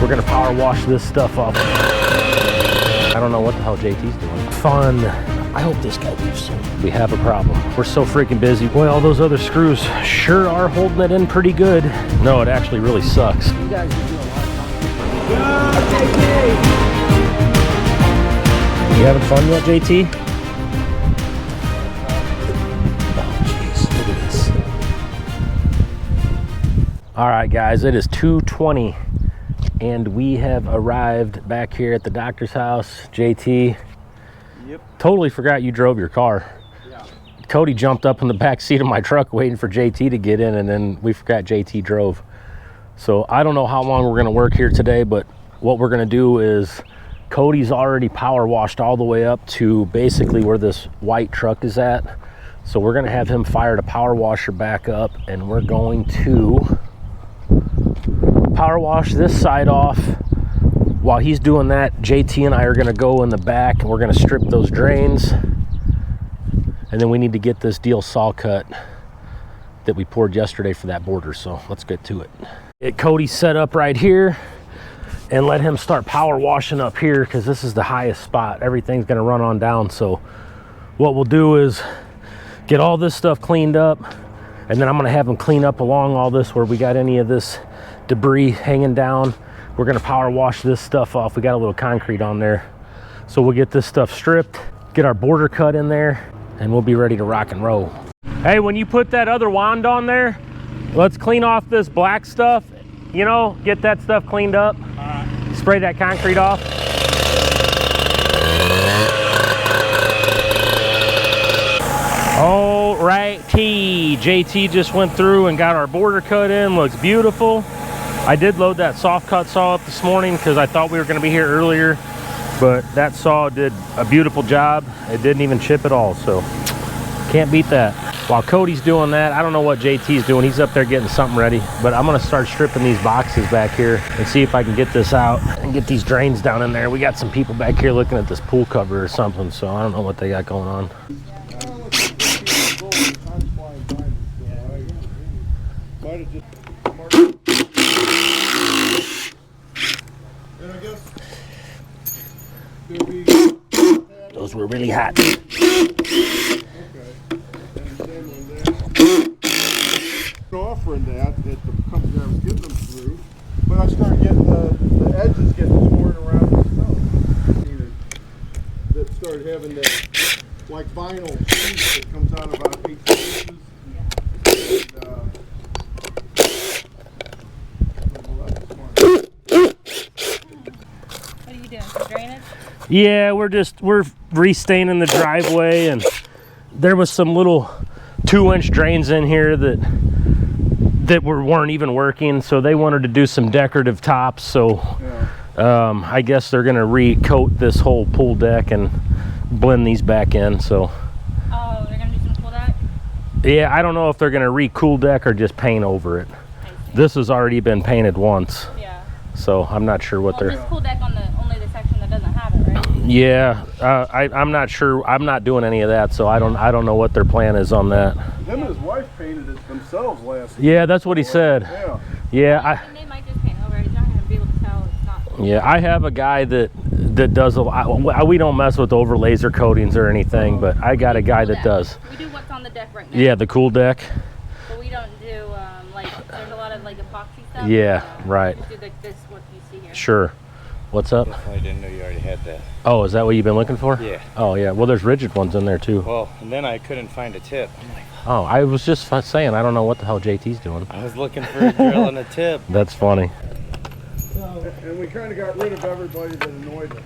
We're gonna power wash this stuff off. I don't know what the hell JT's doing. Fun. I hope this guy leaves soon. We have a problem. We're so freaking busy. Boy, all those other screws sure are holding it in pretty good. No, it actually really sucks. You guys are doing a lot of fun. Go, JT! You having fun yet, JT? Oh, jeez, look at this. All right, guys, it is 2:20, and we have arrived back here at the doctor's house. JT. Yep. Totally forgot you drove your car. Yeah. Cody jumped up in the back seat of my truck waiting for JT to get in, and then we forgot JT drove. So I don't know how long we're gonna work here today, but what we're gonna do is Cody's already power washed all the way up to basically where this white truck is at. So we're gonna have him fire the power washer back up, and we're going to power wash this side off. While he's doing that, JT and I are gonna go in the back and we're gonna strip those drains. And then we need to get this deal saw cut that we poured yesterday for that border. So let's get to it. Get Cody set up right here and let him start power washing up here, because this is the highest spot. Everything's gonna run on down. So what we'll do is get all this stuff cleaned up, and then I'm gonna have him clean up along all this where we got any of this debris hanging down. We're gonna power wash this stuff off. We got a little concrete on there. So we'll get this stuff stripped, get our border cut in there, and we'll be ready to rock and roll. Hey, when you put that other wand on there, let's clean off this black stuff. You know, get that stuff cleaned up. Spray that concrete off. All righty, JT just went through and got our border cut in. Looks beautiful. I did load that soft cut saw up this morning because I thought we were going to be here earlier, but that saw did a beautiful job. It didn't even chip at all, so can't beat that. While Cody's doing that, I don't know what JT's doing. He's up there getting something ready, but I'm going to start stripping these boxes back here and see if I can get this out and get these drains down in there. We got some people back here looking at this pool cover or something, so I don't know what they got going on. Those were really hot. Offering that the company I was getting them through, but I started getting the edges getting torn around the snow. That started having that like vinyl piece that comes out about 8 inches. What are you doing? For drainage? Yeah, we're restaining the driveway, and there was some little 2-inch drains in here that weren't even working, so they wanted to do some decorative tops. So yeah. I guess they're gonna recoat this whole pool deck and blend these back in. So oh, they're gonna do some pool deck? Yeah, I don't know if they're gonna re-cool deck or just paint over it. This has already been painted once. Yeah. So I'm not sure what they're. Just pool deck on only the section that doesn't have it, right? Yeah, I'm not sure. I'm not doing any of that, so I don't know what their plan is on that. Him and his wife painted it themselves last. Yeah, that's what he said. Yeah. Yeah. And they might just paint over it. You're not gonna be able to tell it's not. Yeah, I have a guy that does a lot. We don't mess with over laser coatings or anything, but I got a guy that does. We do what's on the deck right now. Yeah, the cool deck. But we don't do like there's a lot of like epoxy stuff. Yeah, right. We do like this what you see here. Sure. What's up? I didn't know you already had that. Oh, is that what you've been looking for? Yeah. Oh, yeah. Well, there's rigid ones in there too. Well, and then I couldn't find a tip. I'm like, oh, I was just saying, I don't know what the hell JT's doing. I was looking for a drill and a tip. That's funny. And we kind of got rid of everybody that annoyed us.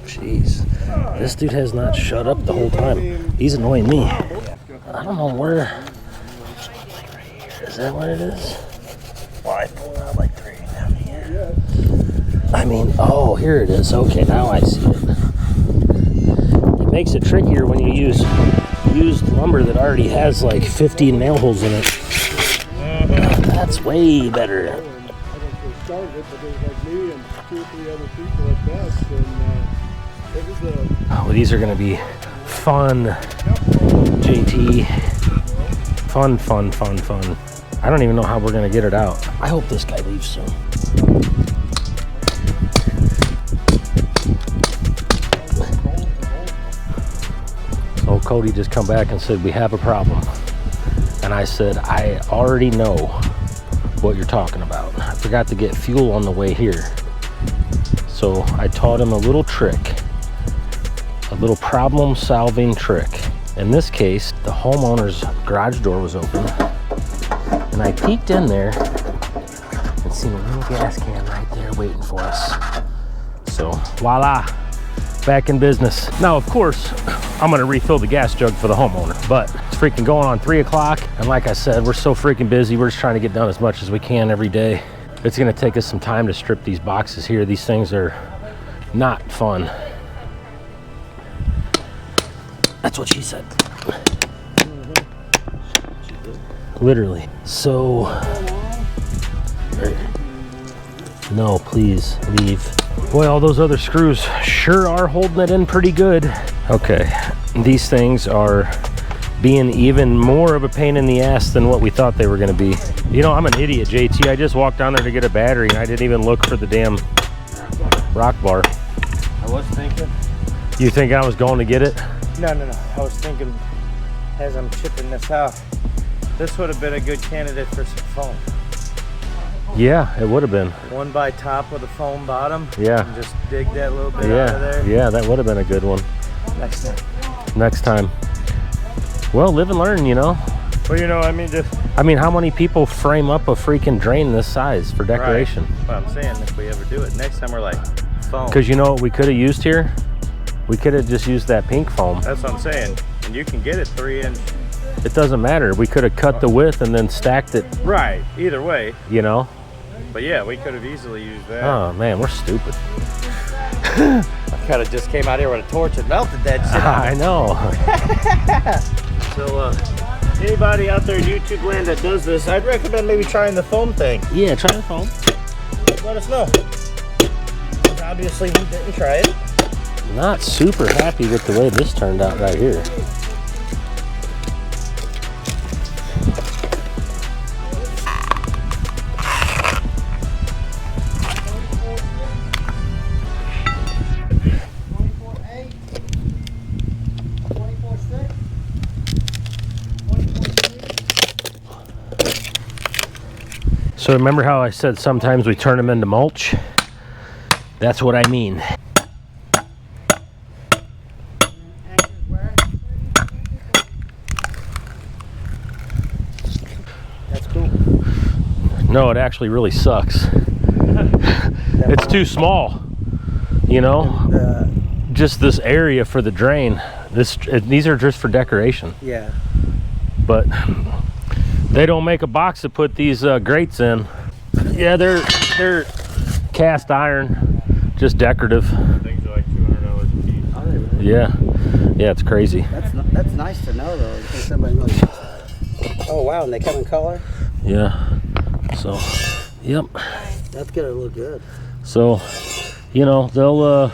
Jeez. This dude has not shut up the whole time. He's annoying me. I don't know where. Is that what it is? Well, I pulled out like 3 down here. I mean, oh, here it is. Okay, now I see it. It makes it trickier when you use used lumber that already has like 50 nail holes in it. That's way better. I don't know if they started it, but there was like me and 2 or 3 other people at best, and it was a... Oh, these are going to be fun, JT. Fun. I don't even know how we're going to get it out. I hope this guy leaves soon. So Cody just come back and said, we have a problem. And I said, I already know what you're talking about. I forgot to get fuel on the way here. So I taught him a little trick, a little problem solving trick. In this case, the homeowner's garage door was open, and I peeked in there and seen a little gas can right there waiting for us. So voila, back in business. Now, of course, I'm gonna refill the gas jug for the homeowner, but it's freaking going on 3 o'clock. And like I said, we're so freaking busy. We're just trying to get done as much as we can every day. It's gonna take us some time to strip these boxes here. These things are not fun. That's what she said. Literally. So, no, please leave. Boy, all those other screws sure are holding it in pretty good. Okay, these things are being even more of a pain in the ass than what we thought they were gonna be. You know, I'm an idiot, JT. I just walked down there to get a battery and I didn't even look for the damn rock bar. I was thinking. You think I was going to get it? No. I was thinking as I'm chipping this out, this would have been a good candidate for some foam. Yeah, it would have been. One by top with a foam bottom. Yeah. And just dig that little bit out of there. Yeah, that would have been a good one. Next time. Next time. Well, live and learn, you know. Well, you know, I mean, just I mean, how many people frame up a freaking drain this size for decoration? Right. What I'm saying, if we ever do it, next time we're like foam. Because you know what we could have used here? We could have just used that pink foam. That's what I'm saying. And you can get it 3-inch. It doesn't matter. We could have cut the width and then stacked it, Right. Either way. you know? But yeah, we could have easily used that. Oh, man, we're stupid. I kind of just came out here with a torch and melted that shit. I know. So, anybody out there in YouTube land that does this, I'd recommend maybe trying the foam thing. Yeah, try the foam. Let us know. 'Cause obviously, we didn't try it. Not super happy with the way this turned out right here. So remember how I said sometimes we turn them into mulch? That's what I mean. That's cool. No, it actually really sucks. It's too small, you know? Just this area for the drain. These are just for decoration. Yeah. But they don't make a box to put these grates in. Yeah, they're cast iron, just decorative. Things are like $200 a piece. Are they really? Yeah, it's crazy. That's nice to know though, in case somebody really. Oh wow, and they come in color. Yeah. So, yep. That's gonna look good. So, you know, they'll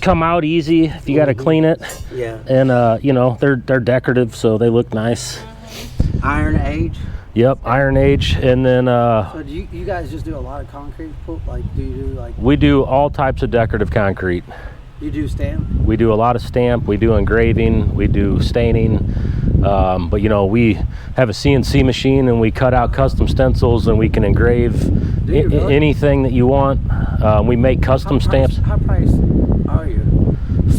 come out easy if you got to clean it, Yeah. and you know, they're decorative, so they look nice. Iron age. Yep, Iron Age, and then So do you guys just do a lot of concrete? Like, do you do like we do all types of decorative concrete. you do stamp? We do a lot of stamp, we do engraving, we do staining, but you know, we have a CNC machine and we cut out custom stencils and we can engrave Do you really? anything that you want. We make custom stamps How price are you?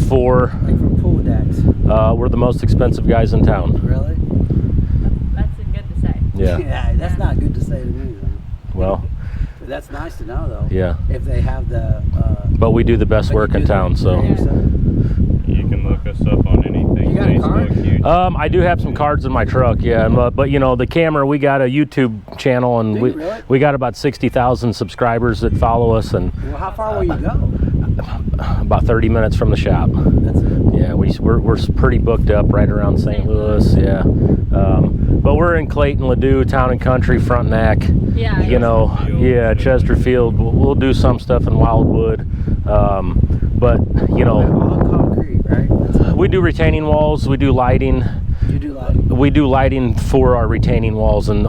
for, Like for pool decks? we're the most expensive guys in town. Really? That's good to say. Yeah, That's not good to say to me though. well, But that's nice to know though. yeah, If they have the. but we do the best work in town, so. You can look us up on anything. You got a card? YouTube. I do have some cards in my truck, yeah, but you know, the camera, we got a YouTube channel and Do we you really? we got about 60,000 subscribers that follow us, and Well, how far will you go? about 30 minutes from the shop. That's it. Yeah, we're pretty booked up right around St. Louis, yeah. But we're in Clayton, Ladue, Town and Country, Frontenac. Yeah. You know, yeah, Chesterfield. We'll do some stuff in Wildwood, but you know, All concrete, right? That's it. we do retaining walls, we do lighting, You do lighting. We do lighting for our retaining walls and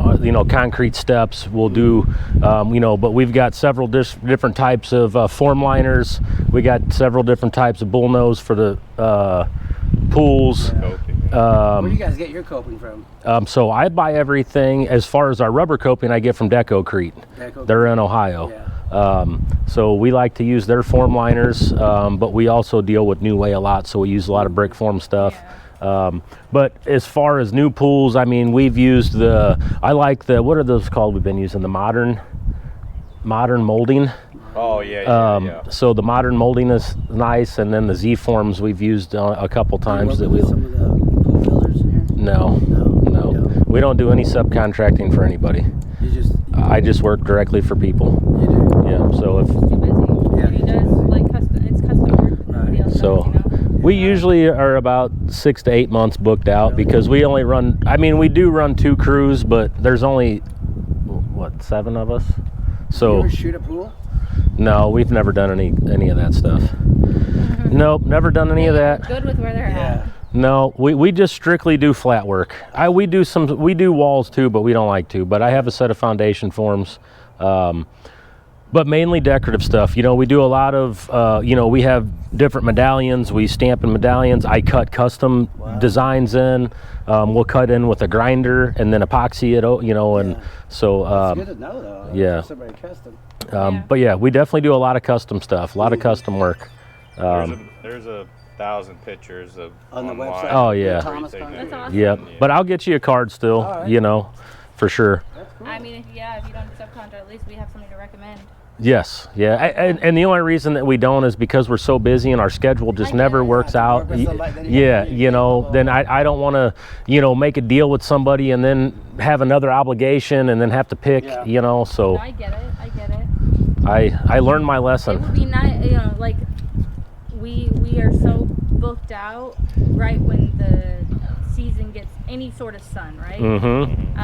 concrete steps. We'll do but we've got several different types of form liners. We got several different types of bullnose for the pools. Where do you guys get your coping from? So I buy everything. As far as our rubber coping, I get from Decocrete. They're in Ohio. So we like to use their form liners, but we also deal with New Way a lot, so we use a lot of brick form stuff. But as far as new pools, I mean, we've used I like what are those called? We've been using the modern molding. Oh yeah. So the modern molding is nice, and then the Z forms we've used a couple times. Some of the pool builders in here? No. We don't do any subcontracting for anybody. I just work directly for people. You do? Yeah. So if Too busy. Yeah. He does like custom work. Right. Deal stuff, So we usually are about 6 to 8 months booked out because we only run. I mean, we do run 2 crews, but there's only 7 of us. You So ever shoot a pool? no, we've never done any of that stuff. Nope, never done any of that. Good with where they're at. No, we just strictly do flat work. We do walls too, but we don't like to. But I have a set of foundation forms, but mainly decorative stuff. We do a lot of, we have different medallions. We stamp in medallions. I cut custom designs in. We'll cut in with a grinder and then epoxy it, and so. It's good to know though. Yeah. For somebody custom. But yeah, we definitely do a lot of custom stuff, a lot of custom work. There's 1,000 pictures of On the online. website? Oh, yeah. Thomas Everything Conrad? That's awesome. Yep, but I'll get you a card still, All right. For sure. That's cool. I mean, if you don't subcontract, at least we have something to recommend. Yes, yeah, and the only reason that we don't is because we're so busy and our schedule just I get never it. works Yeah, to out. work with somebody, then you Yeah, have to be then I don't want to, make a deal with somebody and then have another obligation and then have to pick, Yeah. so I get it. I learned my It lesson. would be nice, like we are so booked out right when the season gets any sort of sun, right? Mm-hmm.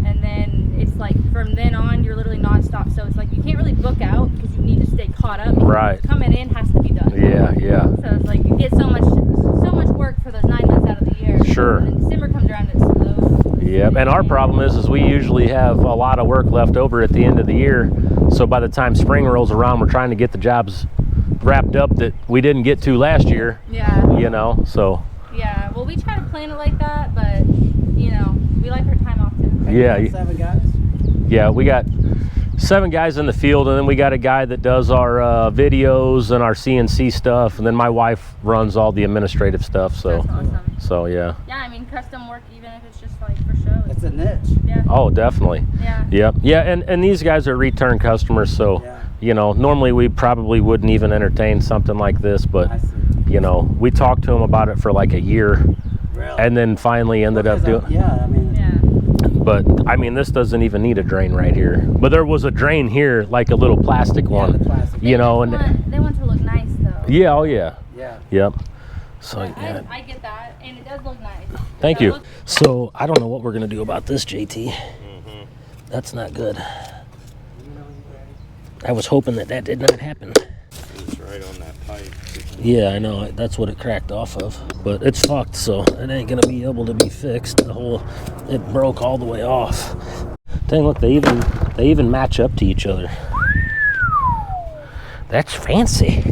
And then it's like from then on you're literally nonstop. So it's like you can't really book out because you need to stay caught up. because Right. Coming in has to be done. Yeah. So it's like you get so much work for those 9 months out of the year. Sure. And then December comes around and it's slow. Yep, and our problem is we usually have a lot of work left over at the end of the year. So by the time spring rolls around, we're trying to get the jobs wrapped up that we didn't get to last year. Yeah. So Yeah. Well, we try to plan it like that, but we like our time off too. yeah, 7 guys? yeah, we got 7 guys in the field, and then we got a guy that does our videos and our CNC stuff, and then my wife runs all the administrative stuff. So, That's awesome. so yeah. Yeah, I mean custom work, even if it's just like for show. It's a niche. Yeah. Oh, definitely. Yeah. Yep. Yeah, and these guys are return customers, so Yeah. normally we probably wouldn't even entertain something like this, but I see. we talked to them about it for like a year, Really? and then finally ended up doing. Yeah, I mean. Yeah. But I mean, this doesn't even need a drain right here. But there was a drain here, like a little plastic Yeah, one. the plastic. They And want to look nice though. yeah, oh yeah, Yeah. yep. So But yeah, I get that, and it does look nice. thank That you. looks- So I don't know what we're gonna do about this, JT. That's not good. I was hoping that did not happen. It's right on that pipe. Yeah, I know. That's what it cracked off of. But it's fucked, so it ain't gonna be able to be fixed. It broke all the way off. Dang, look, they even match up to each other. That's fancy.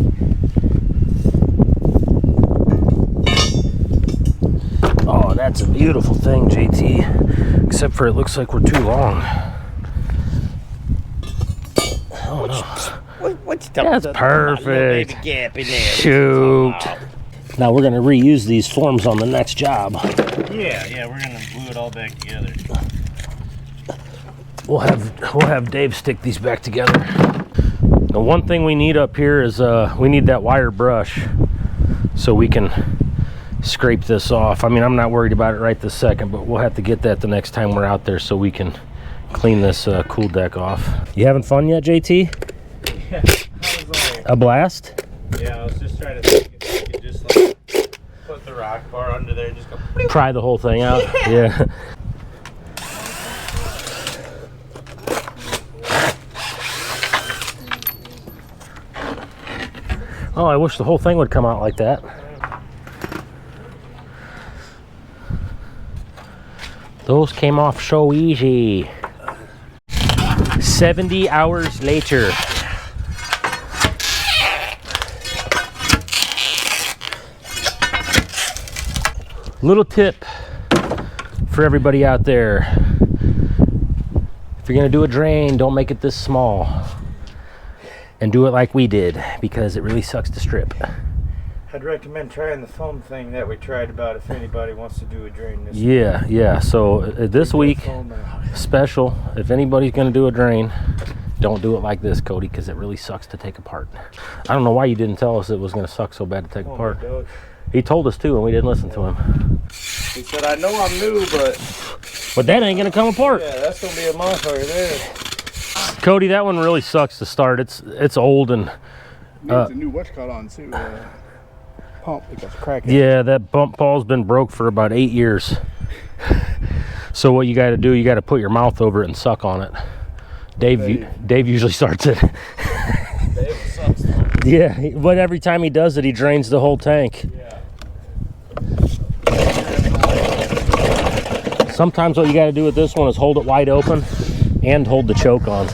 Oh, that's a beautiful thing, JT. Except for it looks like we're too long. Oh no. What's That's perfect. Gap in there. Shoot. Now we're gonna reuse these forms on the next job. Yeah, we're gonna glue it all back together. We'll have Dave stick these back together. The one thing we need up here is we need that wire brush so we can scrape this off. I mean, I'm not worried about it right this second, but we'll have to get that the next time we're out there so we can clean this cool deck off. You having fun yet, JT? Yeah, I was like, A blast? yeah, I was just trying to think if you could just like put the rock bar under there and just go. Pry the whole thing out? Yeah. Oh, I wish the whole thing would come out like that. Those came off so easy. 70 hours later. Little tip for everybody out there. If you're gonna do a drain, don't make it this small. And do it like we did, because it really sucks to strip. I'd recommend trying the foam thing that we tried about if anybody wants to do a drain this Yeah. So this week, special, if anybody's gonna do a drain, don't do it like this, Cody, because it really sucks to take apart. I don't know why you didn't tell us it was gonna suck so bad to take apart. He told us too, and we didn't listen to him. He said, I know I'm new, but that ain't gonna come apart. yeah, that's gonna be a month right there. Cody, that one really sucks to start. It's old and It's a new what's caught on too. Pump, it got cracked. yeah, that bump ball's been broke for about 8 years. So what you got to do, you got to put your mouth over it and suck on it. Dave usually starts it. Dave sucks. Yeah, but every time he does it, he drains the whole tank. Yeah. Sometimes what you got to do with this one is hold it wide open and hold the choke on.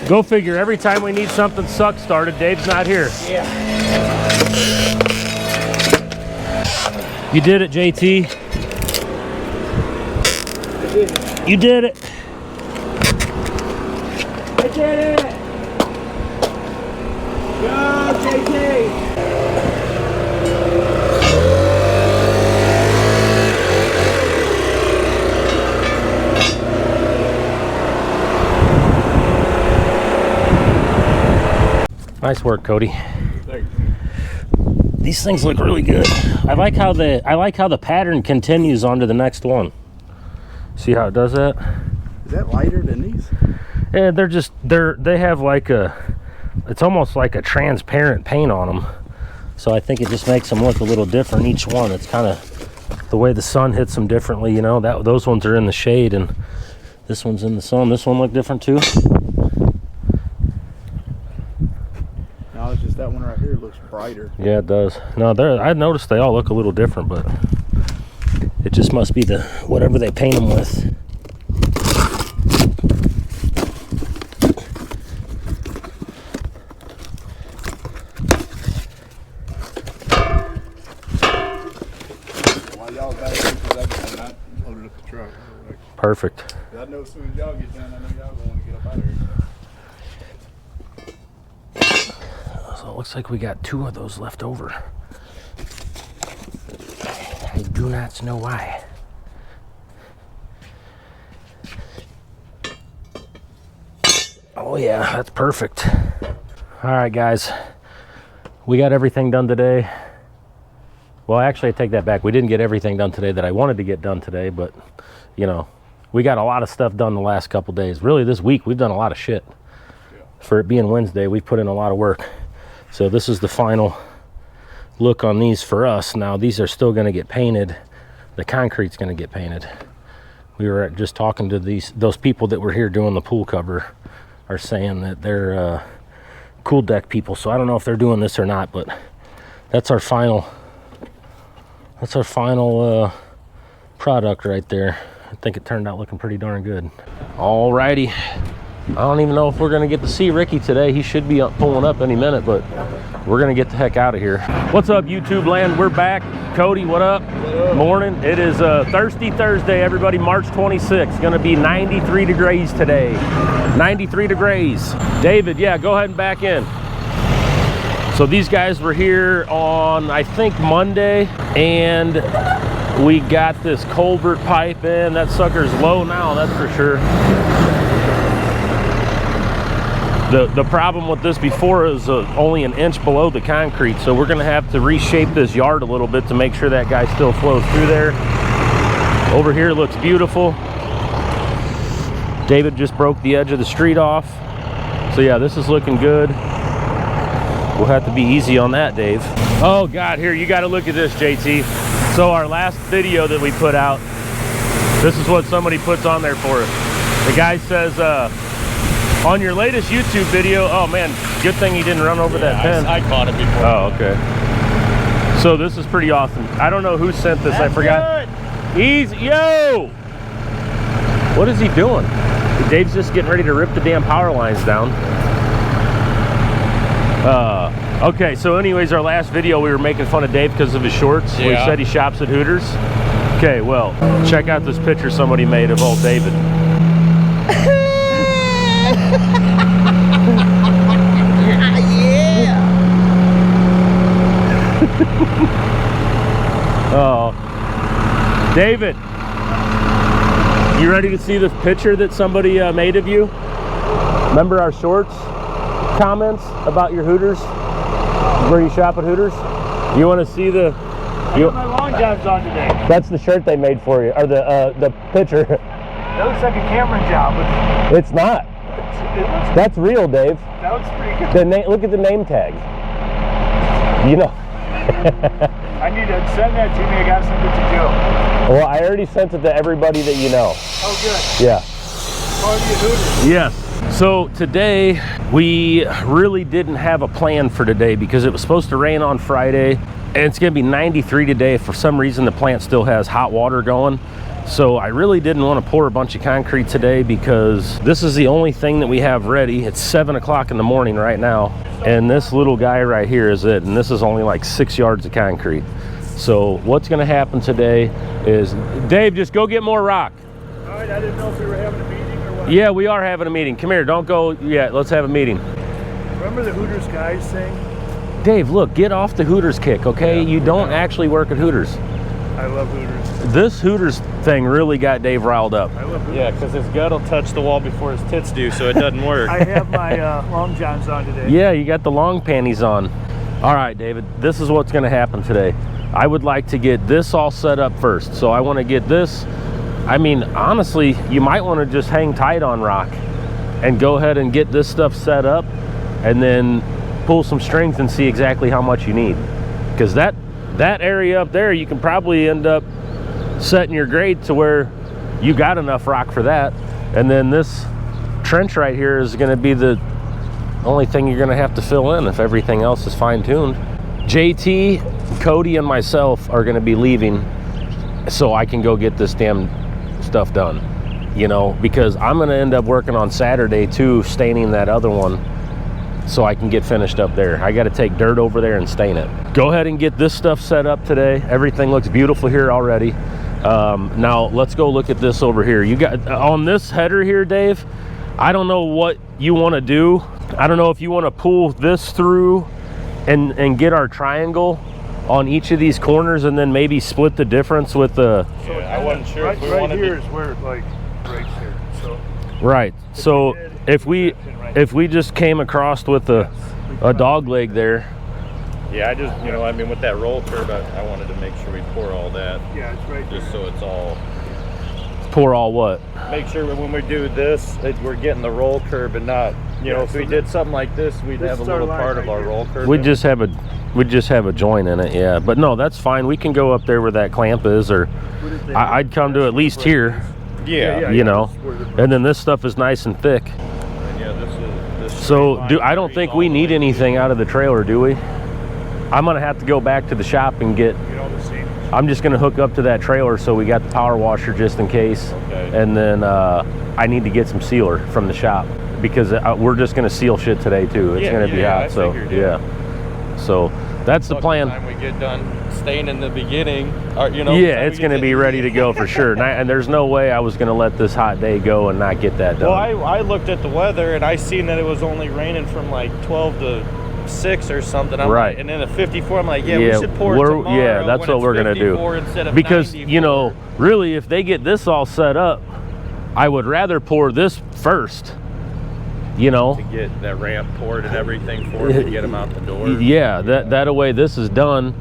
Go figure, every time we need something suck started, Dave's not here. Yeah. You did it, JT. You did it. I did it! Go, JT! Nice work, Cody. Thanks. These things look really good. I like how the pattern continues onto the next one. See how it does that? Is that lighter than these? Yeah, they have like it's almost like a transparent paint on them. So I think it just makes them look a little different, each one. It's kind of the way the sun hits them differently, you know. Those ones are in the shade and this one's in the sun. This one look different too. No, it's just that one right here looks brighter. Yeah, it does. No, I noticed they all look a little different, but it just must be the whatever they paint them with. While y'all back here, because I loaded up the truck. Perfect. I know as soon as y'all get done, I know y'all going to get up out of here. So it looks like we got 2 of those left over. I do not know why. Oh yeah, that's perfect. All right, guys. We got everything done today. Well, actually, I take that back. We didn't get everything done today that I wanted to get done today, but, you know, we got a lot of stuff done the last couple days. Really, this week, we've done a lot of shit. For it being Wednesday, we've put in a lot of work. So this is the final look on these for us. Now, these are still going to get painted. The concrete's going to get painted. We were just talking to those people that were here doing the pool cover are saying that they're Cool Deck people. So I don't know if they're doing this or not, but that's our final product right there. I think it turned out looking pretty darn good. Alrighty. I don't even know if we're gonna get to see Ricky today. He should be pulling up any minute, but we're gonna get the heck out of here. What's up, YouTube land? We're back. Cody, what up? Morning. It is Thirsty Thursday, everybody. March 26th. Gonna be 93 degrees today. 93 degrees. David, yeah, go ahead and back in. So these guys were here on, I think, Monday, and we got this culvert pipe in. That sucker's low now, that's for sure. The problem with this before is only an inch below the concrete, so we're gonna have to reshape this yard a little bit to make sure that guy still flows through there. Over here looks beautiful. David just broke the edge of the street off. So yeah, this is looking good. We'll have to be easy on that, Dave. Oh God, here, you gotta look at this, JT. So our last video that we put out, this is what somebody puts on there for us. The guy says, On your latest YouTube video, oh man, good thing you didn't run over that pin. I caught it before. Oh, okay. So this is pretty awesome. I don't know who sent this. I forgot. Easy, yo! What is he doing? Dave's just getting ready to rip the damn power lines down. Okay, so anyways, our last video we were making fun of Dave because of his shorts. Yeah. We said he shops at Hooters. Okay, well, check out this picture somebody made of old David. Oh, David, you ready to see this picture that somebody made of you? Remember our shorts comments about your Hooters, where you shop at Hooters? You want to see the? I got my long johns on today. That's the shirt they made for you, or the picture. That looks like a Cameron job. It's not. That's real, Dave. That looks pretty good. The name. Look at the name tag. You know. I need to send that to me. I gotta send it to Joe. Well, I already sent it to everybody that you know. Oh, good. Yeah. Party at Hooters. Yes. So today we really didn't have a plan for today because it was supposed to rain on Friday and it's going to be 93 today. For some reason the plant still has hot water going. So I really didn't want to pour a bunch of concrete today because this is the only thing that we have ready. It's 7 o'clock in the morning right now. And this little guy right here is it. And this is only like 6 yards of concrete. So what's going to happen today is, Dave, just go get more rock. All right, I didn't know if we were having a meeting or what. Yeah, we are having a meeting. Come here, don't go yet. Let's have a meeting. Remember the Hooters guys thing? Dave, look, get off the Hooters kick, okay? Yeah. You don't actually work at Hooters. I love Hooters. This Hooters thing really got Dave riled up. I love Hooters. Yeah, because his gut will touch the wall before his tits do, so it doesn't work. I have my long johns on today. Yeah, you got the long panties on. All right, David, this is what's gonna happen today. I would like to get this all set up first. So I wanna get this. I mean, honestly, you might wanna just hang tight on rock and go ahead and get this stuff set up and then pull some strings and see exactly how much you need. Because that area up there, you can probably end up setting your grade to where you got enough rock for that. And then this trench right here is gonna be the only thing you're gonna have to fill in if everything else is fine-tuned. JT, Cody, and myself are gonna be leaving so I can go get this damn stuff done, you know, because I'm gonna end up working on Saturday too, staining that other one so I can get finished up there. I gotta take dirt over there and stain it. Go ahead and get this stuff set up today. Everything looks beautiful here already. Now let's go look at this over here. You got on this header here, Dave, I don't know what you want to do. I don't know if you want to pull this through and get our triangle on each of these corners and then maybe split the difference with the Yeah, I wasn't sure Right, if we right wanted here to. is where it like breaks here. So right. So if we just came across with a dog leg there. Yeah, I just, you know, I mean, with that roll curve, I wanted to make sure we pour all that, yeah, it's right just there. so it's all. Pour all what? Make sure that when we do this, we're getting the roll curve and not, you know, if we did something like this, we'd This have a is our little line part right of our here. roll curve. We just have a joint in it, yeah. But no, that's fine. We can go up there where that clamp is, or I'd come to at least here, Yeah. you know. And then this stuff is nice and thick. Yeah, this So I don't think we need anything out of the trailer, do we? I'm gonna have to go back to the shop and get. Get all the same. I'm just gonna hook up to that trailer so we got the power washer just in case. Okay. And then I need to get some sealer from the shop because we're just gonna seal shit today too. It's gonna be hot, I so figured, yeah. So that's the plan. By the time we get done staying in the beginning, or, you know. Yeah, it's going to be ready to go for sure. And there's no way I was going to let this hot day go and not get that done. Well, I looked at the weather and I seen that it was only raining from like 12 to 6 or something. I'm Right. Like, and then at 54, I'm like, yeah, we should pour it tomorrow. Yeah, that's when what we're it's going to do. 54 instead of because, 94. you know, really, if they get this all set up, I would rather pour this first, you know. To get that ramp poured and everything for them to get them out the door. Yeah, that way this is done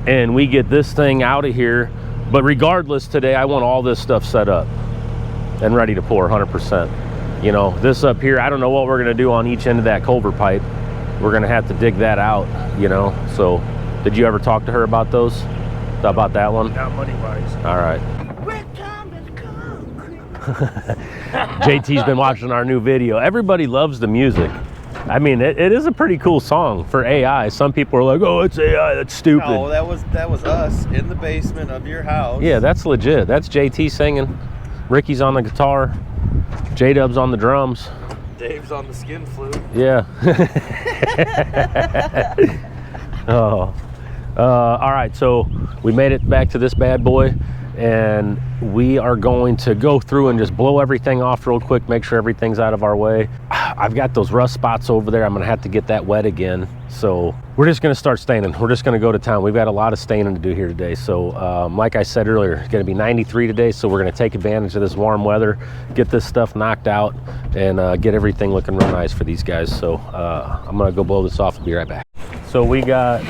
and we get this thing out of here. But regardless, today I want all this stuff set up and ready to pour 100%. You know, this up here, I don't know what we're going to do on each end of that culvert pipe. We're going to have to dig that out, you know. So did you ever talk to her about those? About that one? Not money wise. All right. JT's been watching our new video. Everybody loves the music. I mean, it is a pretty cool song for AI. Some people are like, oh, it's AI, that's stupid. No, that was us in the basement of your house. Yeah, that's legit. That's JT singing. Ricky's on the guitar. J-Dub's on the drums. Dave's on the skin flute. Yeah. Oh. All right, so we made it back to this bad boy, and we are going to go through and just blow everything off real quick, make sure everything's out of our way. I've got those rust spots over there. I'm gonna have to get that wet again. So we're just gonna start staining. We're just gonna go to town. We've got a lot of staining to do here today. So like I said earlier, it's gonna be 93 today. So we're gonna take advantage of this warm weather, get this stuff knocked out, and get everything looking real nice for these guys. So I'm gonna go blow this off and be right back. So we got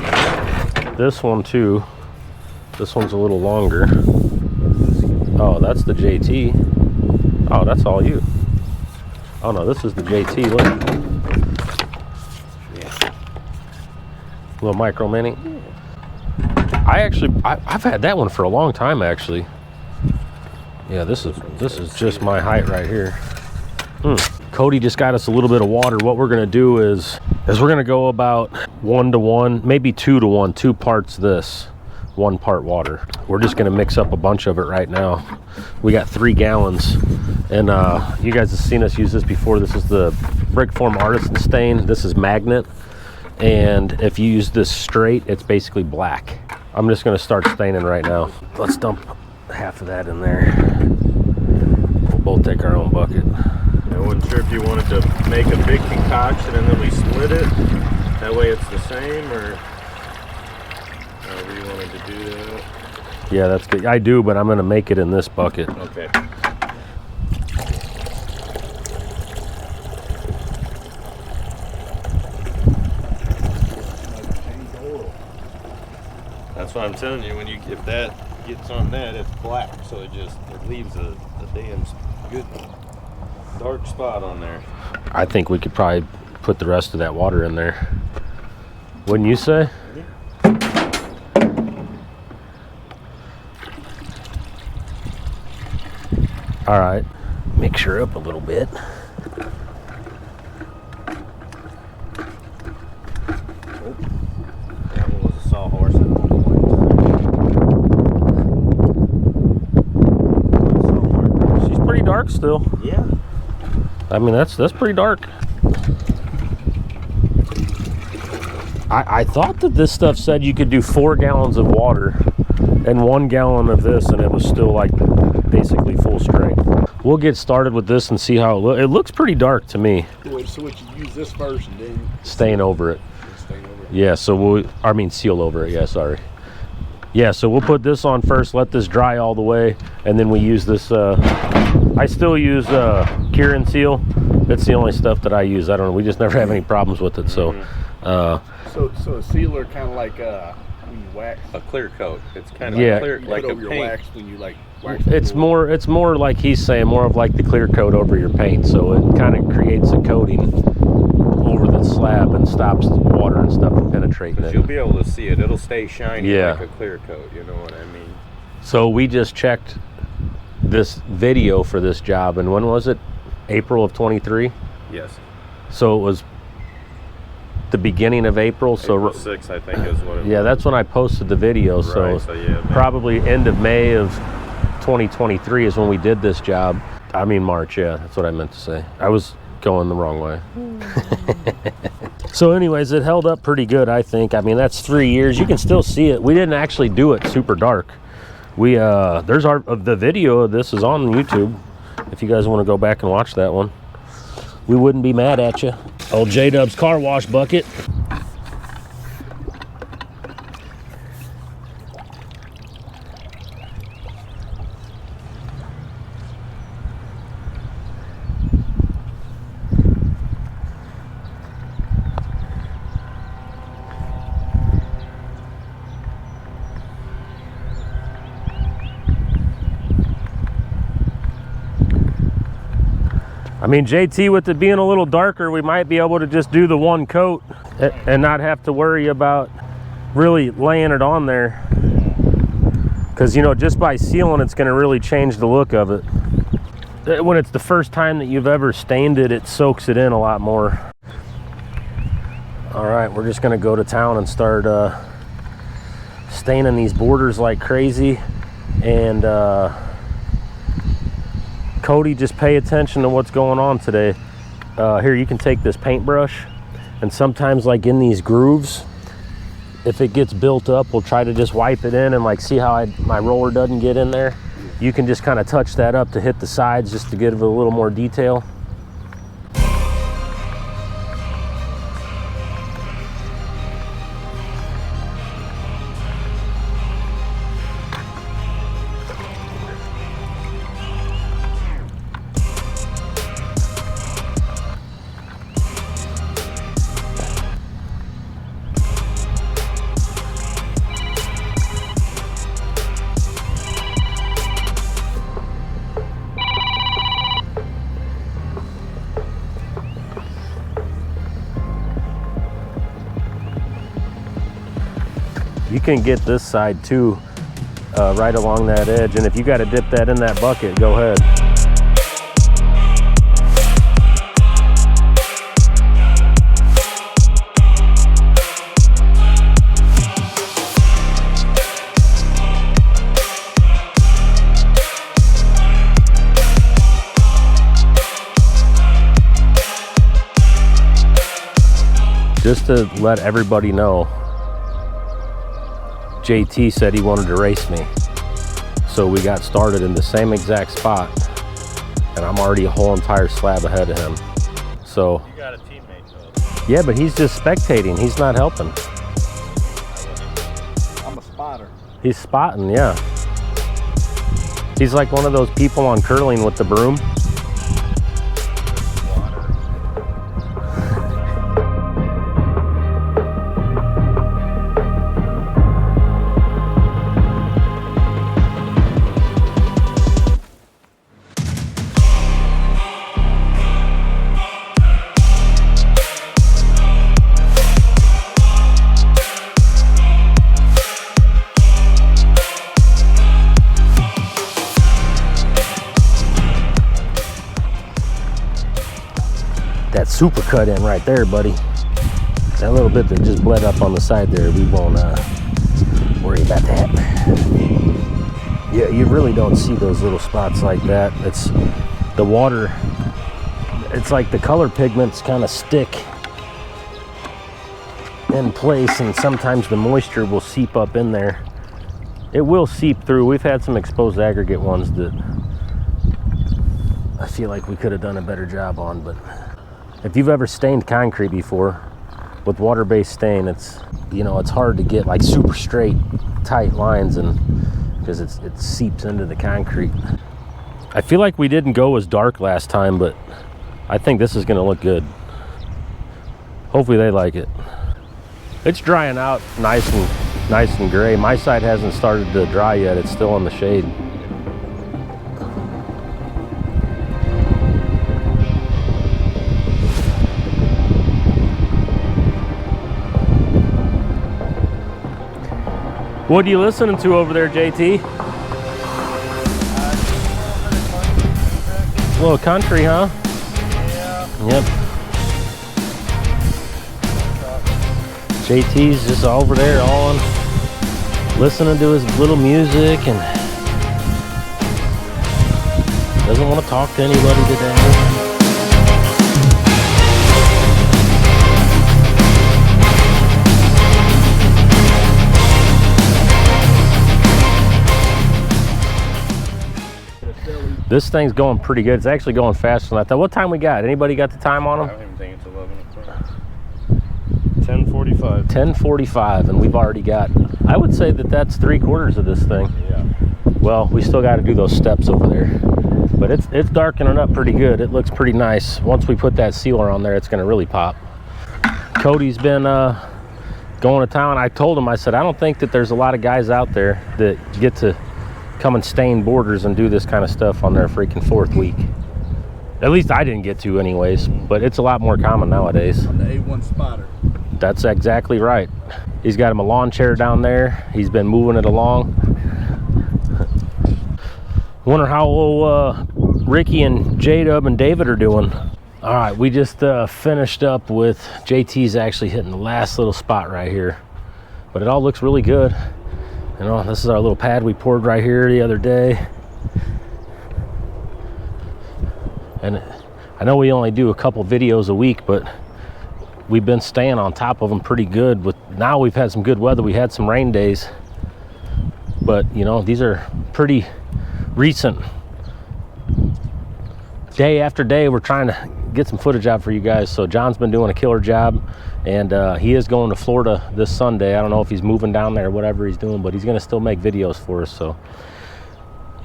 this one too. This one's a little longer. Oh, that's the JT. Oh, that's all you. Oh no, this is the JT. Look. Yeah. Little micro mini. I've had that one for a long time actually. Yeah, this is just my height right here. Cody just got us a little bit of water. What we're gonna do is we're gonna go about 1 to 1, maybe 2 to 1, 2 parts this, 1 part water. We're just gonna mix up a bunch of it right now. We got 3 gallons, and you guys have seen us use this before. This is the Brickform Artisan Stain. This is magnet, and if you use this straight, it's basically black. I'm just gonna start staining right now. Let's dump half of that in there. We'll both take our own bucket. I wasn't sure if you wanted to make a big concoction and then we split it. That way it's the same, or however you wanted to do that. Yeah, that's good. I do, but I'm gonna make it in this bucket. Okay. That's what I'm telling you. If that gets on that, it's black, so it leaves a damn good dark spot on there. I think we could probably put the rest of that water in there. Wouldn't you say? All right, mix her up a little bit. That one was a sawhorse. She's pretty dark still. Yeah. I mean, that's pretty dark. I thought that this stuff said you could do 4 gallons of water and 1 gallon of this, and it was still like basically full strength. We'll get started with this and see how it looks. It looks pretty dark to me. So what you use this first and then Stain over it. stain over it. Yeah, so seal over it. Yeah, sorry. Yeah, so we'll put this on first, let this dry all the way, and then we use this. I still use Cure and Seal. It's the only stuff that I use. I don't know. We just never have any problems with it. So, So a sealer kind of like when you wax. A clear coat. It's kind of Yeah. clear, You like put a over your paint. wax when you like wax. it's more like he's saying, more of like the clear coat over your paint. So it kind of creates a coating over the slab and stops water and stuff from penetrating it. You'll be able to see it. It'll stay shiny Yeah. like a clear coat. You know what I mean? So we just checked this video for this job, and when was it? April of 23. Yes. So it was the beginning of April. So April 6th, I think, is what it yeah, was. that's when I posted the video. Right, so yeah, probably end of May of 2023 is when we did this job. I mean March, yeah, that's what I meant to say. I was going the wrong way. So anyways, it held up pretty good, I think. I mean, that's 3 years. You can still see it. We didn't actually do it super dark. We there's the video of this is on YouTube. If you guys want to go back and watch that one, we wouldn't be mad at you. Old J-Dub's car wash bucket. I mean, JT, with it being a little darker, we might be able to just do the 1 coat and not have to worry about really laying it on there. Because, you know, just by sealing, it's going to really change the look of it. when it's the first time that you've ever stained it, it soaks it in a lot more. All right, we're just gonna go to town and start staining these borders like crazy. And Cody, just pay attention to what's going on today. Here, you can take this paintbrush, and sometimes like in these grooves, if it gets built up, we'll try to just wipe it in and like see how my roller doesn't get in there. You can just kind of touch that up to hit the sides just to give it a little more detail. You can get this side too, right along that edge. And if you got to dip that in that bucket, go ahead. Just to let everybody know, JT said he wanted to race me, so we got started in the same exact spot, and I'm already a whole entire slab ahead of him. So You got a teammate though. yeah, but he's just spectating, he's not helping. I'm a spotter. He's spotting, yeah. He's like one of those people on curling with the broom. That super cut in right there, buddy. That little bit that just bled up on the side there, we won't worry about that. Yeah, you really don't see those little spots like that. It's the water, it's like the color pigments kind of stick in place, and sometimes the moisture will seep up in there. It will seep through. We've had some exposed aggregate ones that I feel like we could have done a better job on, but if you've ever stained concrete before with water-based stain, it's, you know, it's hard to get like super straight, tight lines, and because it seeps into the concrete. I feel like we didn't go as dark last time, but I think this is gonna look good. Hopefully they like it. It's drying out nice and gray. My side hasn't started to dry yet. It's still in the shade. What are you listening to over there, JT? A little country, huh? Yeah. Yep. JT's just over there all on, listening to his little music, and doesn't want to talk to anybody today. This thing's going pretty good. It's actually going faster than I thought. What time we got? Anybody got the time on I them? don't even think it's 11 o'clock. 10:45. 10:45, and we've already got, I would say that that's 3/4 of this thing. Yeah. Well, we still got to do those steps over there, but it's darkening up pretty good. It looks pretty nice. Once we put that sealer on there, it's going to really pop. Cody's been going to town. I told him, I said, I don't think that there's a lot of guys out there that get to come and stain borders and do this kind of stuff on their freaking 4th week. At least I didn't get to anyways, but it's a lot more common nowadays. I'm the A1 spotter. That's exactly right. He's got him a lawn chair down there. He's been moving it along. Wonder how old Ricky and J-Dub and David are doing. All right, we just finished up with JT's actually hitting the last little spot right here, but it all looks really good. You know, this is our little pad we poured right here the other day. And I know we only do a couple videos a week, but we've been staying on top of them pretty good. Now we've had some good weather. We had some rain days, but you know, these are pretty recent. Day after day, we're trying to get some footage out for you guys. So John's been doing a killer job, and he is going to Florida this Sunday. I don't know if he's moving down there or whatever he's doing, but he's going to still make videos for us. So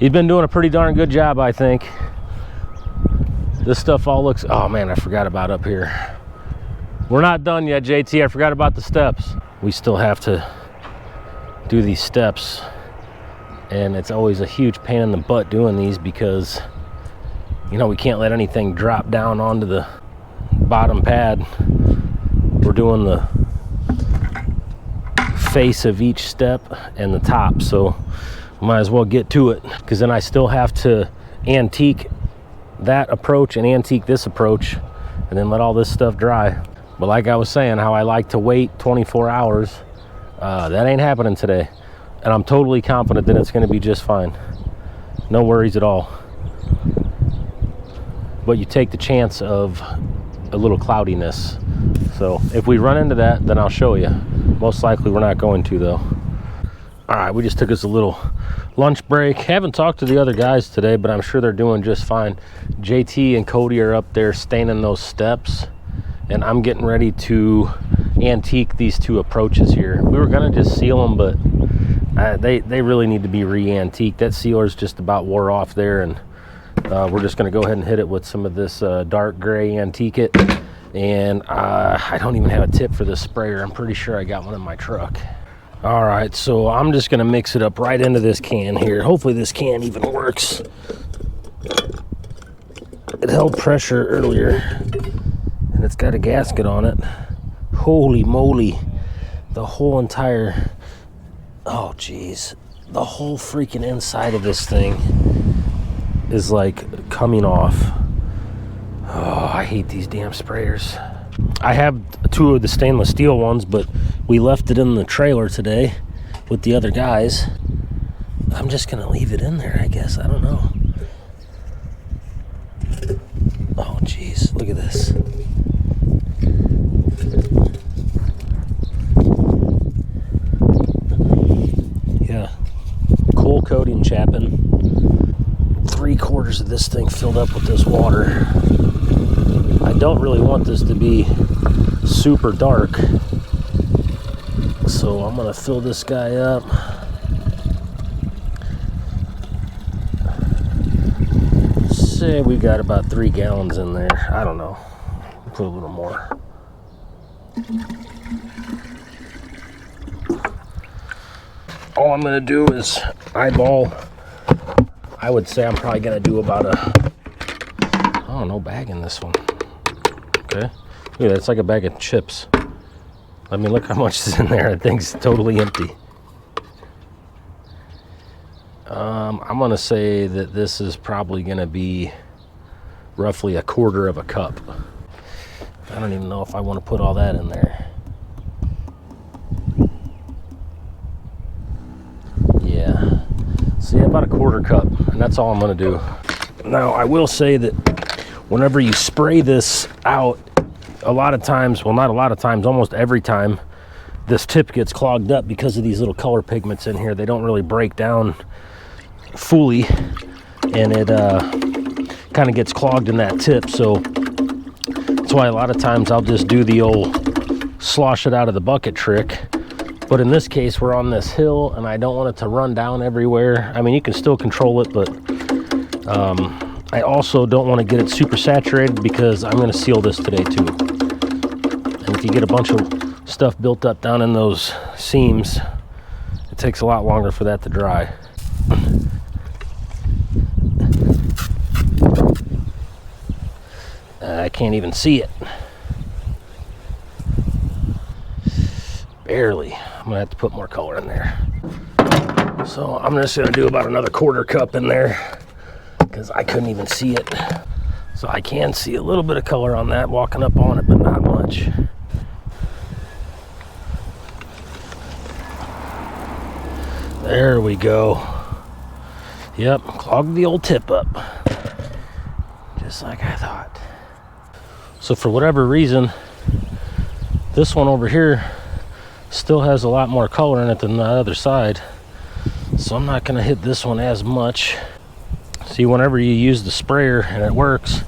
he's been doing a pretty darn good job, I think. This stuff all looks, oh man, I forgot about up here. We're not done yet, JT. I forgot about the steps. We still have to do these steps, and it's always a huge pain in the butt doing these because, you know, we can't let anything drop down onto the bottom pad. We're doing the face of each step and the top, so might as well get to it, because then I still have to antique that approach and antique this approach and then let all this stuff dry. But like I was saying, how I like to wait 24 hours, that ain't happening today, and I'm totally confident that it's going to be just fine. No worries at all. But you take the chance of a little cloudiness. So if we run into that, then I'll show you. Most likely we're not going to, though. All right, we just took us a little lunch break. Haven't talked to the other guys today, but I'm sure they're doing just fine. JT and Cody are up there staining those steps, and I'm getting ready to antique these two approaches here. We were gonna just seal them, but they really need to be re-antiqued. That sealer's just about wore off there, and we're just gonna go ahead and hit it with some of this dark gray antique it. And I don't even have a tip for this sprayer. I'm pretty sure I got one in my truck. All right, so I'm just gonna mix it up right into this can here. Hopefully this can even works. It held pressure earlier, and it's got a gasket on it. Holy moly, the whole entire, oh geez, the whole freaking inside of this thing is like coming off. Oh, I hate these damn sprayers. I have two of the stainless steel ones, but we left it in the trailer today with the other guys. I'm just gonna leave it in there, I guess. I don't know. Oh geez, look at this. Yeah, cool coating chapping. 3/4 of this thing filled up with this water. I don't really want this to be super dark, so I'm gonna fill this guy up. Say we got about 3 gallons in there. I don't know, put a little more. All I'm gonna do is eyeball. I would say I'm probably gonna do about oh, no bag in this one. Okay, look at that, it's like a bag of chips. I mean, look how much is in there. That thing's totally empty. I'm gonna say that this is probably gonna be roughly 1/4 of a cup. I don't even know if I want to put all that in there. Yeah, see, about 1/4 cup, and that's all I'm gonna do. Now, I will say that whenever you spray this out, a lot of times, well, not a lot of times, almost every time, this tip gets clogged up because of these little color pigments in here. They don't really break down fully, and it kind of gets clogged in that tip. So that's why a lot of times I'll just do the old slosh it out of the bucket trick. But in this case, we're on this hill, and I don't want it to run down everywhere. I mean, you can still control it, but I also don't want to get it super saturated because I'm going to seal this today too. And if you get a bunch of stuff built up down in those seams, it takes a lot longer for that to dry. I can't even see it. Barely. I'm gonna have to put more color in there. So I'm just gonna do about another 1/4 cup in there, because I couldn't even see it. So I can see a little bit of color on that walking up on it, but not much. There we go. Yep, clogged the old tip up. Just like I thought. So for whatever reason, this one over here still has a lot more color in it than the other side. So I'm not gonna hit this one as much. See, whenever you use the sprayer and it works,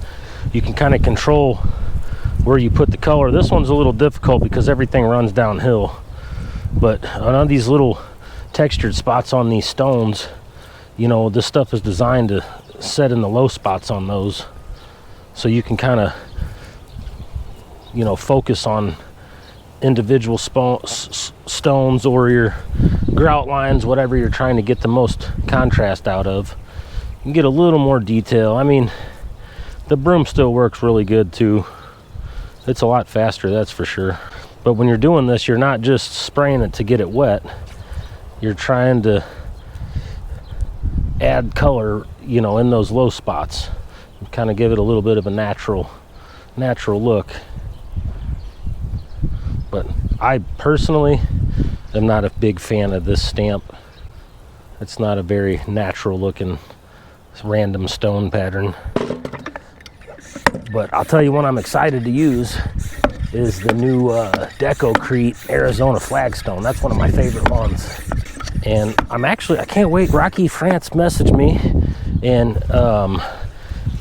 you can kind of control where you put the color. This one's a little difficult because everything runs downhill. But on these little textured spots on these stones, you know, this stuff is designed to set in the low spots on those. So you can kind of, you know, focus on individual stones or your grout lines, whatever you're trying to get the most contrast out of. You can get a little more detail. I mean, the broom still works really good too. It's a lot faster, that's for sure. But when you're doing this, you're not just spraying it to get it wet. You're trying to add color, you know, in those low spots. Kind of give it a little bit of a natural look. But I personally am not a big fan of this stamp. It's not a very natural looking random stone pattern. But I'll tell you what I'm excited to use is the new Decocrete Arizona Flagstone. That's one of my favorite ones. And I can't wait. Rocky France messaged me, and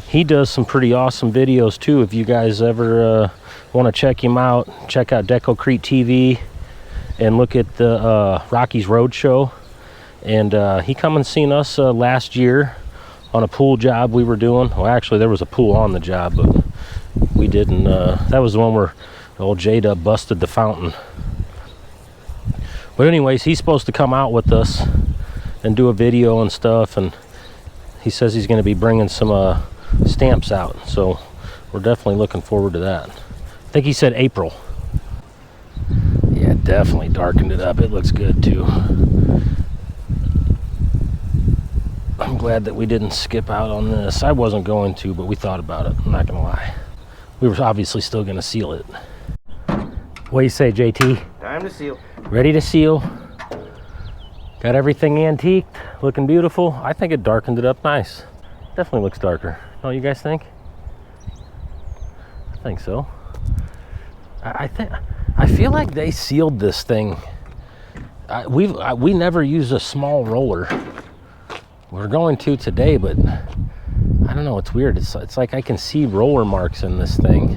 he does some pretty awesome videos too. If you guys ever want to check him out, check out Decocrete TV and look at the Rocky's Roadshow. And he come and seen us last year on a pool job we were doing. Well, actually there was a pool on the job, but we didn't. That was the one where old J-Dub busted the fountain. But anyways, he's supposed to come out with us and do a video and stuff, and he says he's going to be bringing some stamps out, so we're definitely looking forward to that. I think he said April. Yeah, definitely darkened it up. It looks good too. I'm glad that we didn't skip out on this. I wasn't going to, but we thought about it. I'm not gonna lie. We were obviously still gonna seal it. What do you say, JT? Time to seal. Ready to seal. Got everything antiqued, looking beautiful. I think it darkened it up nice. Definitely looks darker. Don't you guys think? I think so. I feel like they sealed this thing. We never use a small roller. We're going to today, but I don't know. It's weird. It's like I can see roller marks in this thing.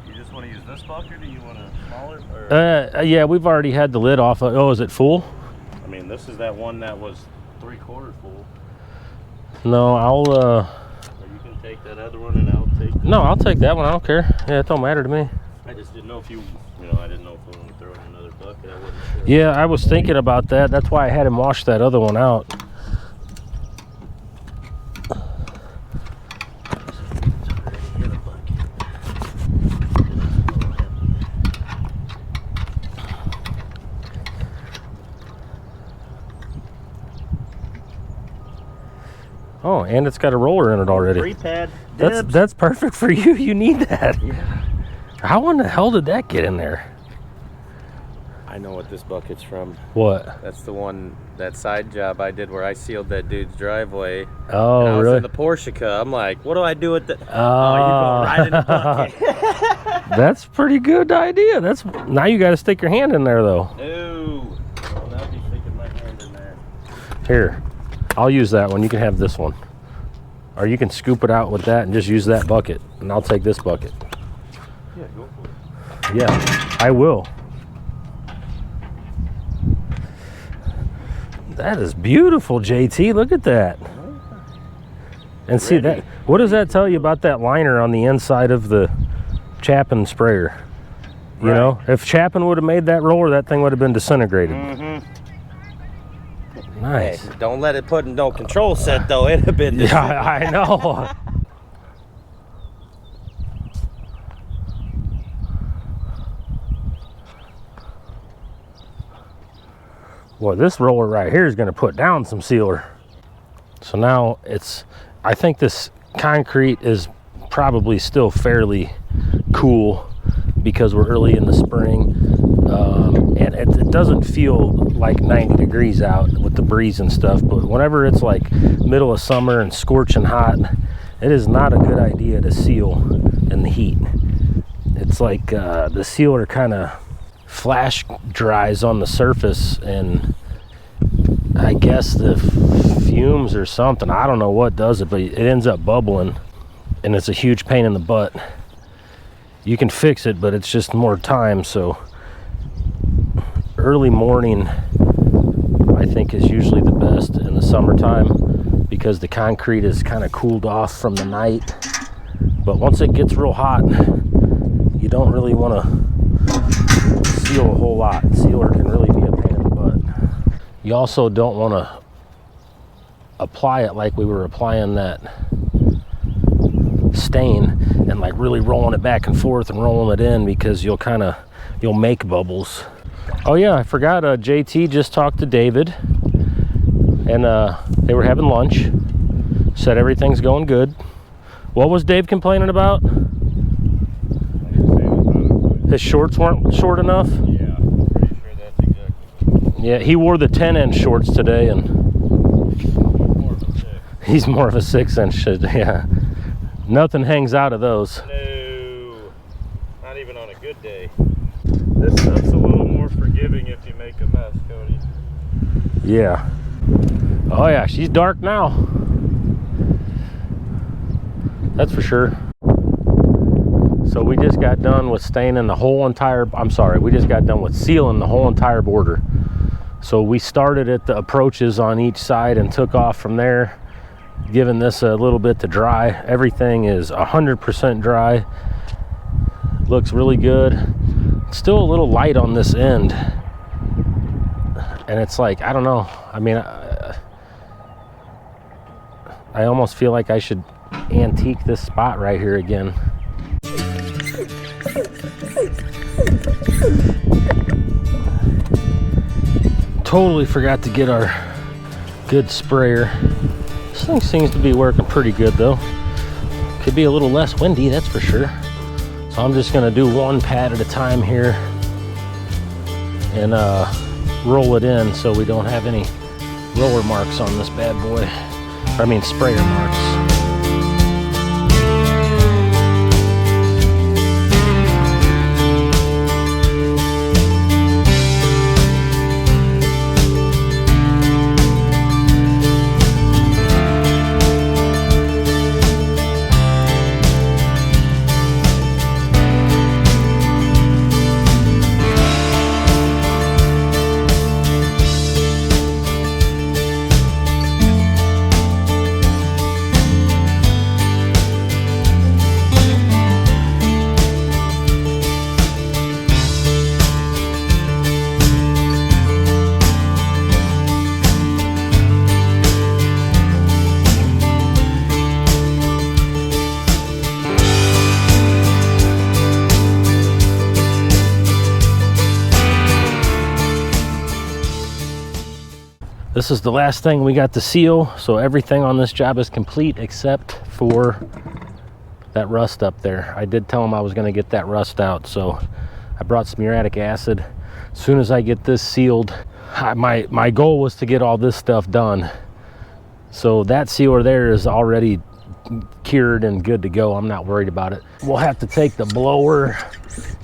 You just want to use this bucket, or do you want a smaller? Or? Yeah, we've already had the lid off. Oh, is it full? I mean, this is that one that was 3/4 full. No, I'll. Or you can take that other one, and I'll take. No, I'll take that one. I don't care. Yeah, it don't matter to me. I just didn't know if you know, I didn't know if I wanted to throw in another bucket. I wasn't sure. Yeah, I was thinking about that. That's why I had him wash that other one out. Oh, and it's got a roller in it already. Pre-pad. That's perfect for you. You need that. Yeah. How in the hell did that get in there? I know what this bucket's from. What? That's the one, that side job I did where I sealed that dude's driveway. Oh, and I was really? in the Porsche Cup. I'm like, what do I do with the... Oh, you go right in the bucket. That's a pretty good idea. Now you got to stick your hand in there, though. No. I'll now be sticking my hand in there. Here, I'll use that one. You can have this one. Or you can scoop it out with that and just use that bucket. And I'll take this bucket. Yeah, go for it. Yeah, I will. That is beautiful, JT. Look at that. And see that. What does that tell you about that liner on the inside of the Chapin sprayer? You know, if Chapin would have made that roller, that thing would have been disintegrated. Mm-hmm. Nice. Hey, don't let it put in no control set, though. It'd have been... Yeah, I know. Well, this roller right here is going to put down some sealer. So now I think this concrete is probably still fairly cool because we're early in the spring. And it doesn't feel like 90 degrees out with the breeze and stuff, but whenever it's like middle of summer and scorching hot, it is not a good idea to seal in the heat. It's like the sealer kind of flash dries on the surface, and I guess the fumes or something, I don't know what does it, but it ends up bubbling, and it's a huge pain in the butt. You can fix it, but it's just more time. So early morning, I think, is usually the best in the summertime because the concrete is kind of cooled off from the night. But once it gets real hot, you don't really want to seal a whole lot. Sealer can really be a pain in the butt. You also don't want to apply it like we were applying that stain and like really rolling it back and forth and rolling it in, because you'll make bubbles. Oh yeah, I forgot, JT just talked to David, and they were having lunch. Said everything's going good. What was Dave complaining about? His shorts weren't short enough? Yeah, pretty sure that's exactly. Yeah, he wore the 10-inch shorts today, and he's more of a 6-inch. Yeah, nothing hangs out of those. No, not even on a good day. This stuff's a little more forgiving if you make a mess, Cody. Yeah. Oh yeah, she's dark now. That's for sure. So we just got done with staining the whole entire, we just got done with sealing the whole entire border. So we started at the approaches on each side and took off from there, giving this a little bit to dry. Everything is 100% dry. Looks really good. Still a little light on this end. And it's like, I don't know. I mean, I almost feel like I should antique this spot right here again. Totally forgot to get our good sprayer. This thing seems to be working pretty good though. Could be a little less windy, that's for sure. So I'm just gonna do one pad at a time here and roll it in so we don't have any roller marks on this bad boy. I mean sprayer marks. This is the last thing we got to seal, so everything on this job is complete except for that rust up there. I did tell him I was going to get that rust out, so I brought some muriatic acid. As soon as I get this sealed, my goal was to get all this stuff done. So that sealer there is already cured and good to go. I'm not worried about it. We'll have to take the blower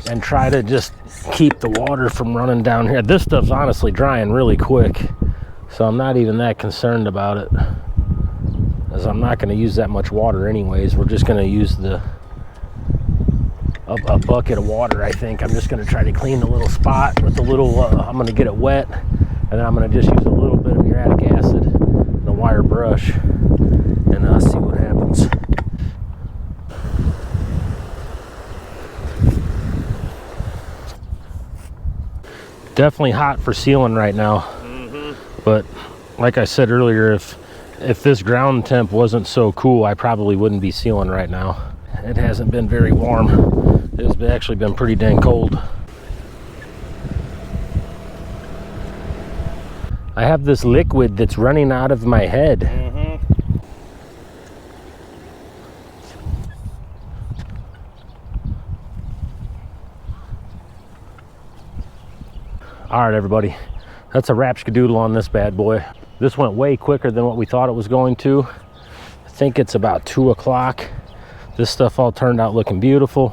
and try to just keep the water from running down here. This stuff's honestly drying really quick, so I'm not even that concerned about it, as I'm not going to use that much water anyways. We're just going to use a bucket of water, I think. I'm just going to try to clean the little spot with a little, I'm going to get it wet, and then I'm going to just use a little bit of muriatic acid and a wire brush and see what happens. Definitely hot for sealing right now. But like I said earlier, if this ground temp wasn't so cool, I probably wouldn't be sealing right now. It hasn't been very warm. It's actually been pretty dang cold. I have this liquid that's running out of my head. All right, everybody, that's a rapskadoodle on this bad boy. This went way quicker than what we thought it was going to. I think it's about 2 o'clock. This stuff all turned out looking beautiful.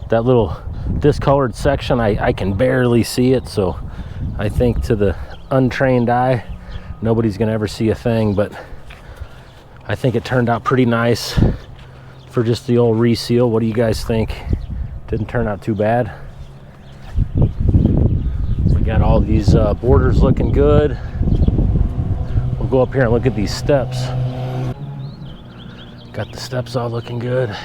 That little discolored section, I can barely see it, so I think to the untrained eye, nobody's gonna ever see a thing, but I think it turned out pretty nice for just the old reseal. What do you guys think? Didn't turn out too bad. We got all these borders looking good. We'll go up here and look at these steps. Got the steps all looking good.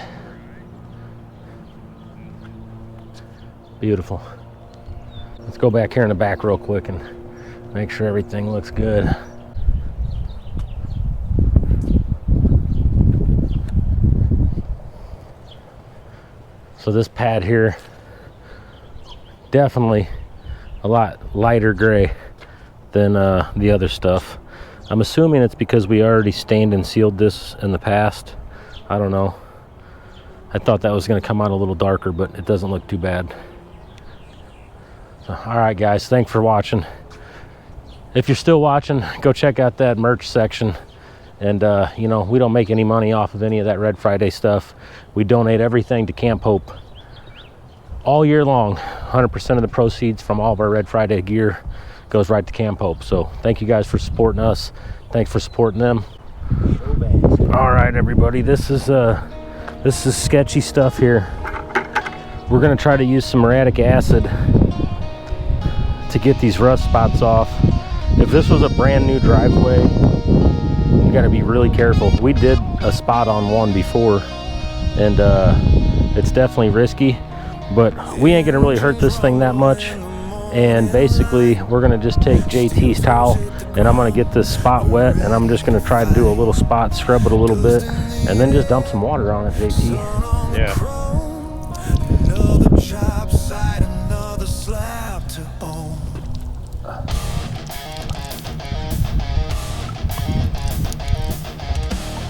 Beautiful. Let's go back here in the back real quick and make sure everything looks good. So this pad here, definitely a lot lighter gray than the other stuff. I'm assuming it's because we already stained and sealed this in the past. I don't know. I thought that was going to come out a little darker, but it doesn't look too bad. So, all right, guys, thanks for watching. If you're still watching, go check out that merch section. And, you know, we don't make any money off of any of that Red Friday stuff. We donate everything to Camp Hope all year long. 100% of the proceeds from all of our Red Friday gear goes right to Camp Hope. So thank you guys for supporting us. Thanks for supporting them. All right, everybody, this is sketchy stuff here. We're gonna try to use some muriatic acid to get these rust spots off. If this was a brand new driveway, you got to be really careful. We did a spot on one before, and it's definitely risky, but we ain't gonna really hurt this thing that much. And basically we're gonna just take JT's towel and I'm gonna get this spot wet, and I'm just gonna try to do a little spot, scrub it a little bit, and then just dump some water on it, JT. Yeah.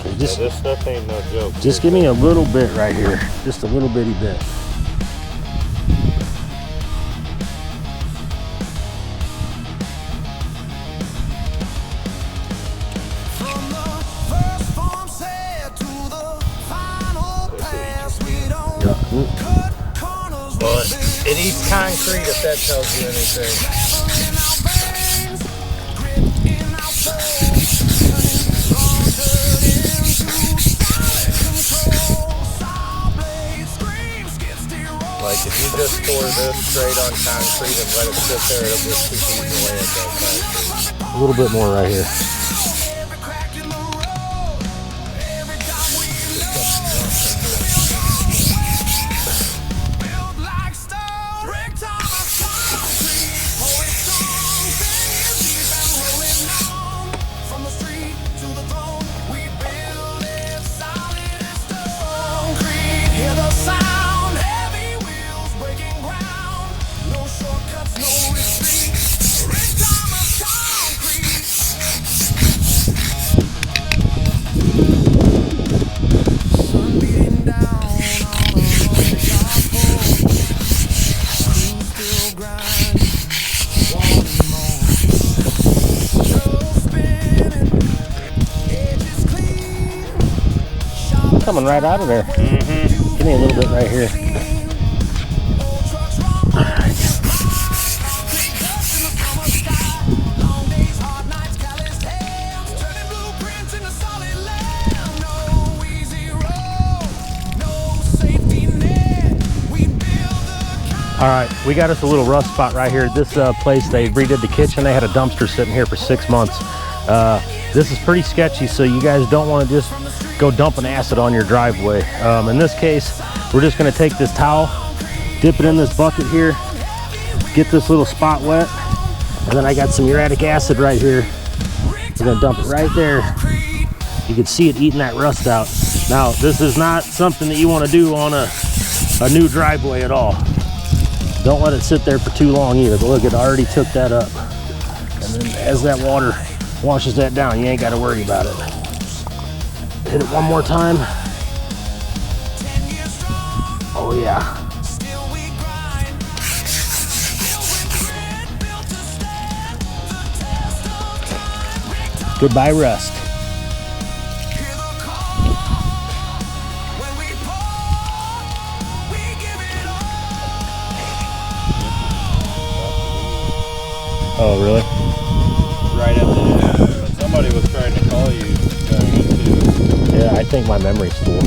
Okay, just, This stuff ain't no joke. just give me a little bit right here, just a little bitty bit. But it eats concrete, if that tells you anything. Like if you just pour this straight on concrete and let it sit there, it'll just keep eating away at that concrete. A little bit more right here. Coming right out of there. Give me a little bit right here. All right, we got us a little rust spot right here. This place, they redid the kitchen. They had a dumpster sitting here for 6 months. This is pretty sketchy, so you guys don't want to just go dumping acid on your driveway. In this case, we're just going to take this towel, dip it in this bucket here, get this little spot wet, and then I got some muriatic acid right here. We're going to dump it right there. You can see it eating that rust out. Now, this is not something that you want to do on a new driveway at all. Don't let it sit there for too long either. But look, it already took that up. And then as that water washes that down, you ain't got to worry about it. Hit it one more time. Oh yeah. Goodbye, rust. Oh, really? Right at the end. But somebody was trying to call you during it too. Yeah, I think my memory's full.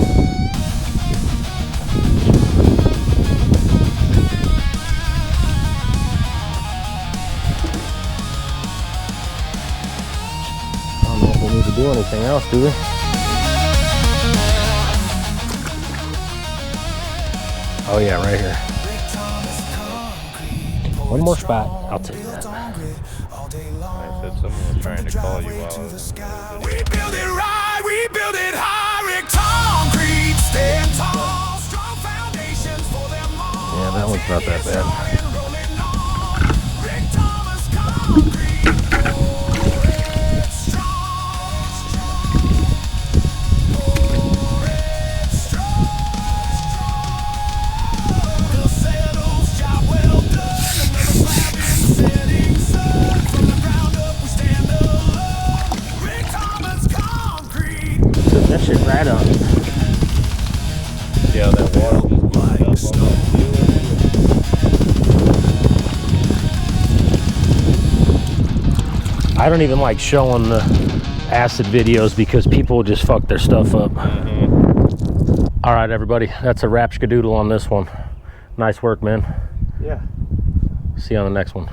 I don't know if we need to do anything else, do we? Oh yeah, right here. One more spot. I'll take that. I said someone was trying to call you while I was in the video. We build it right, we build it high, Rick concrete, stand tall, strong foundations for them all. Yeah, that one's not that bad. Rolling on, Rick Thomas concrete, pour it strong, pour it strong. We'll settle, job well done, another slab in the setting sun. From the ground up we stand alone, Rick Thomas concrete. Took that shit right up. Yeah, that water just built up on that I don't even like showing the acid videos because people just fuck their stuff up. All right, everybody, that's a wrap skadoodle on this one. Nice work, man. Yeah. See you on the next one.